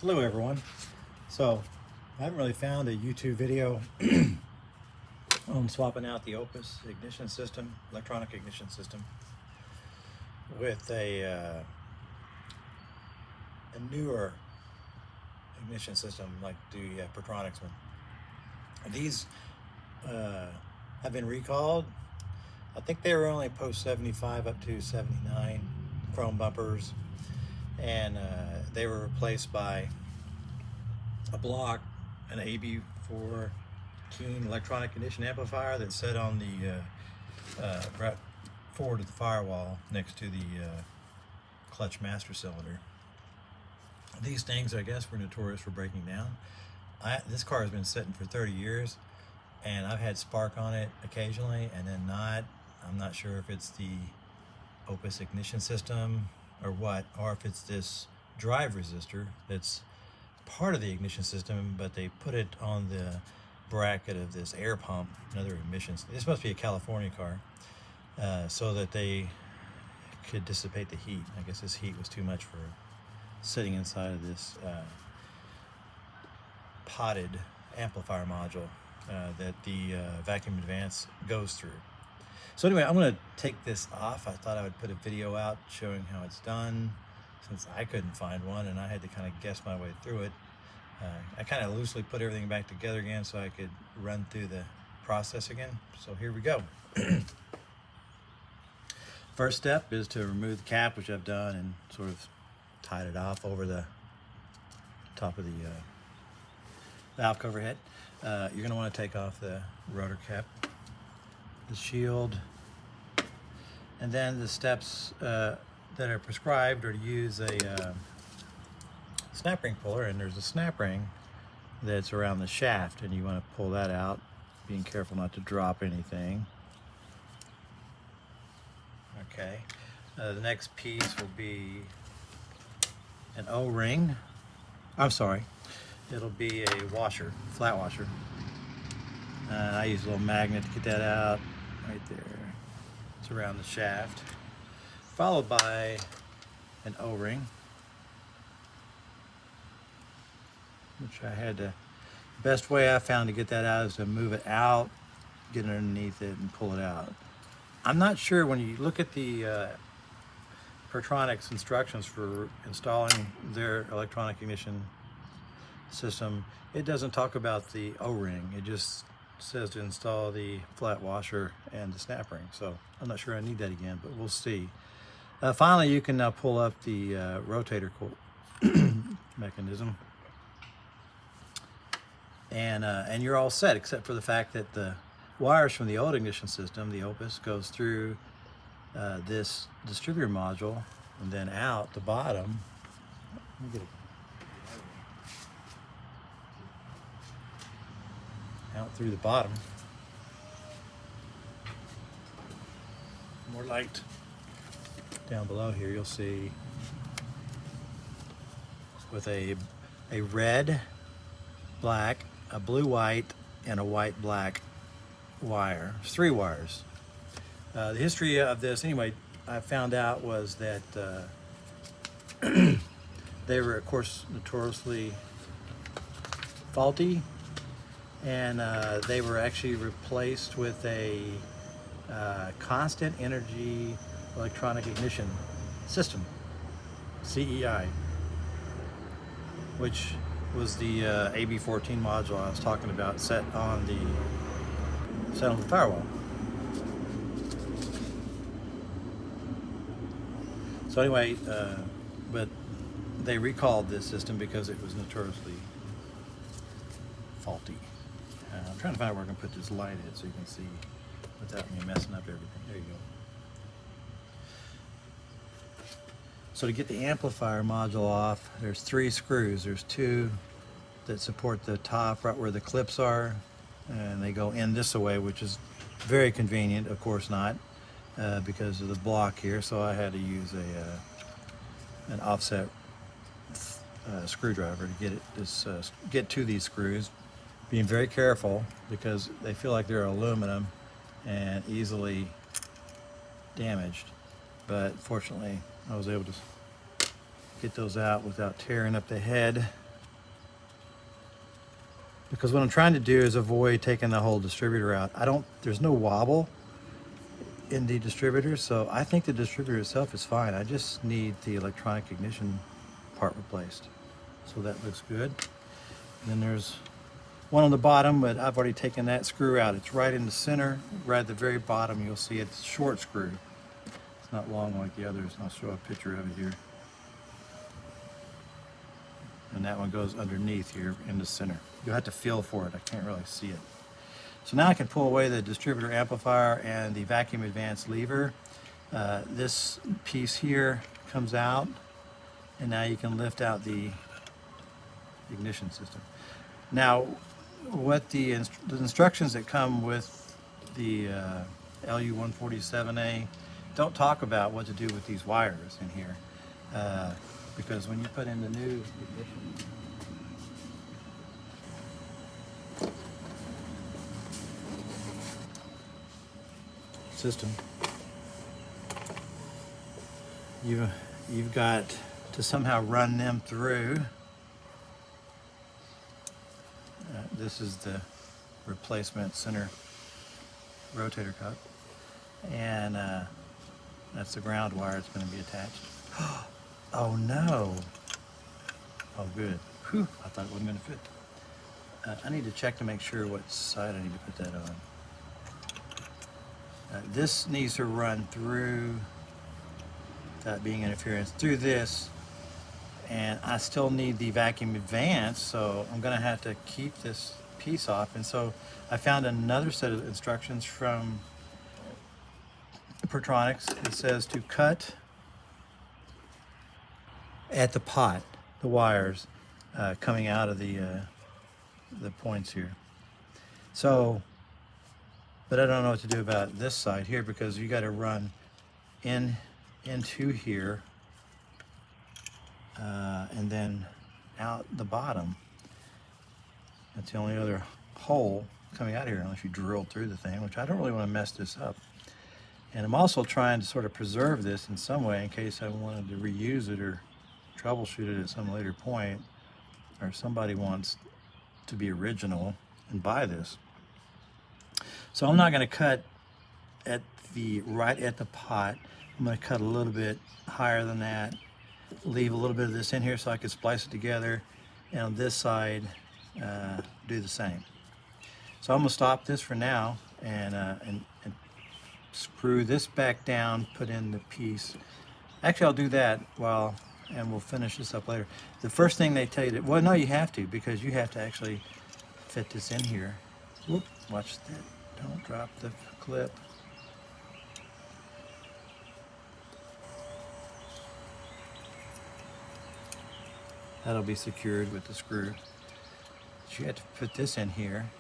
Hello everyone. So I haven't really found a YouTube video on swapping out the Opus ignition system, electronic ignition system, with a newer ignition system like the Pertronix one. These have been recalled. I think they were only post 75 up to 79 chrome bumpers, and they were replaced by a block, an AB4 Keen electronic condition amplifier that set on the right forward of the firewall next to the clutch master cylinder. These things, I guess, were notorious for breaking down. This car has been sitting for 30 years, and I've had spark on it occasionally and then not. I'm not sure if it's the Opus ignition system or what, or if it's this drive resistor that's part of the ignition system, but they put it on the bracket of this air pump, another emissions. This must be a California car, so that they could dissipate the heat. I guess this heat was too much for sitting inside of this potted amplifier module that the vacuum advance goes through. So anyway, I'm going to take this off. I thought I would put a video out showing how it's done, since I couldn't find one and I had to kind of guess my way through it. I kind of loosely put everything back together again so I could run through the process again. So here we go. First step is to remove the cap, which I've done, and sort of tied it off over the top of the valve cover head. You're going to want to take off the rotor cap, the shield, and then the steps that are prescribed are to use a snap ring puller, and there's a snap ring that's around the shaft, and you want to pull that out, being careful not to drop anything. Okay, the next piece will be an O-ring. I'm sorry, it'll be a washer, flat washer. I use a little magnet to get that out right there. It's around the shaft, followed by an O-ring, which I had to, best way I found to get that out is to move it out, get underneath it, and pull it out. I'm not sure, when you look at the Pertronix instructions for installing their electronic ignition system, it doesn't talk about the O-ring. It just says to install the flat washer and the snap ring. So I'm not sure I need that again, but we'll see. Finally, you can now pull up the rotator mechanism, and you're all set, except for the fact that the wires from the old ignition system, the Opus, goes through this distributor module and then out the bottom. Let me get it out through the bottom. More light down below here, you'll see with a red, black, a blue white, and a white black wire. There's 3 wires. The history of this, anyway, I found out was that they were, of course, notoriously faulty, and they were actually replaced with a constant energy electronic ignition system, CEI, which was the AB14 module I was talking about, set on the firewall. So anyway, but they recalled this system because it was notoriously faulty. I'm trying to find out where I can put this light in so you can see without me messing up everything. There you go. So to get the amplifier module off, there's 3 screws. There's 2 that support the top right where the clips are, and they go in this way, which is very convenient. Of course not, because of the block here, so I had to use an offset screwdriver to get it get to these screws, being very careful because they feel like they're aluminum and easily damaged, but fortunately I was able to get those out without tearing up the head because what I'm trying to do is avoid taking the whole distributor out. There's no wobble in the distributor, so I think the distributor itself is fine. I just need the electronic ignition part replaced. So that looks good. And then there's one on the bottom, but I've already taken that screw out. It's right in the center, right at the very bottom. You'll see it's a short screw. It's not long like the others. I'll show a picture of it here. And that one goes underneath here in the center. You'll have to feel for it. I can't really see it. So now I can pull away the distributor amplifier and the vacuum advance lever. This piece here comes out, and now you can lift out the ignition system. Now, what the instructions that come with the LU-147A don't talk about what to do with these wires in here, because when you put in the new ignition system, you've got to somehow run them through. This is the replacement center rotator cuff, and that's the ground wire it's going to be attached. Oh no! Oh good. Whew, I thought it wasn't going to fit. I need to check to make sure what side I need to put that on. This needs to run through, without being interference, through this, and I still need the vacuum advance, so I'm going to have to keep this piece off. And so I found another set of instructions from Pertronix. It says to cut at the pot, the wires coming out of the points here. So, but I don't know what to do about this side here, because you got to run into here and then out the bottom. That's the only other hole coming out here, unless you drilled through the thing, which I don't really want to mess this up. And I'm also trying to sort of preserve this in some way in case I wanted to reuse it or troubleshoot it at some later point, or somebody wants to be original and buy this. So I'm not going to cut right at the pot. I'm going to cut a little bit higher than that, leave a little bit of this in here so I can splice it together, and on this side do the same. So I'm going to stop this for now and screw this back down, put in the piece. Actually, I'll do that and we'll finish this up later. The first thing they tell you well, no, you have to, because you have to actually fit this in here. Whoop, watch that. Don't drop the clip. That'll be secured with the screw. So you have to put this in here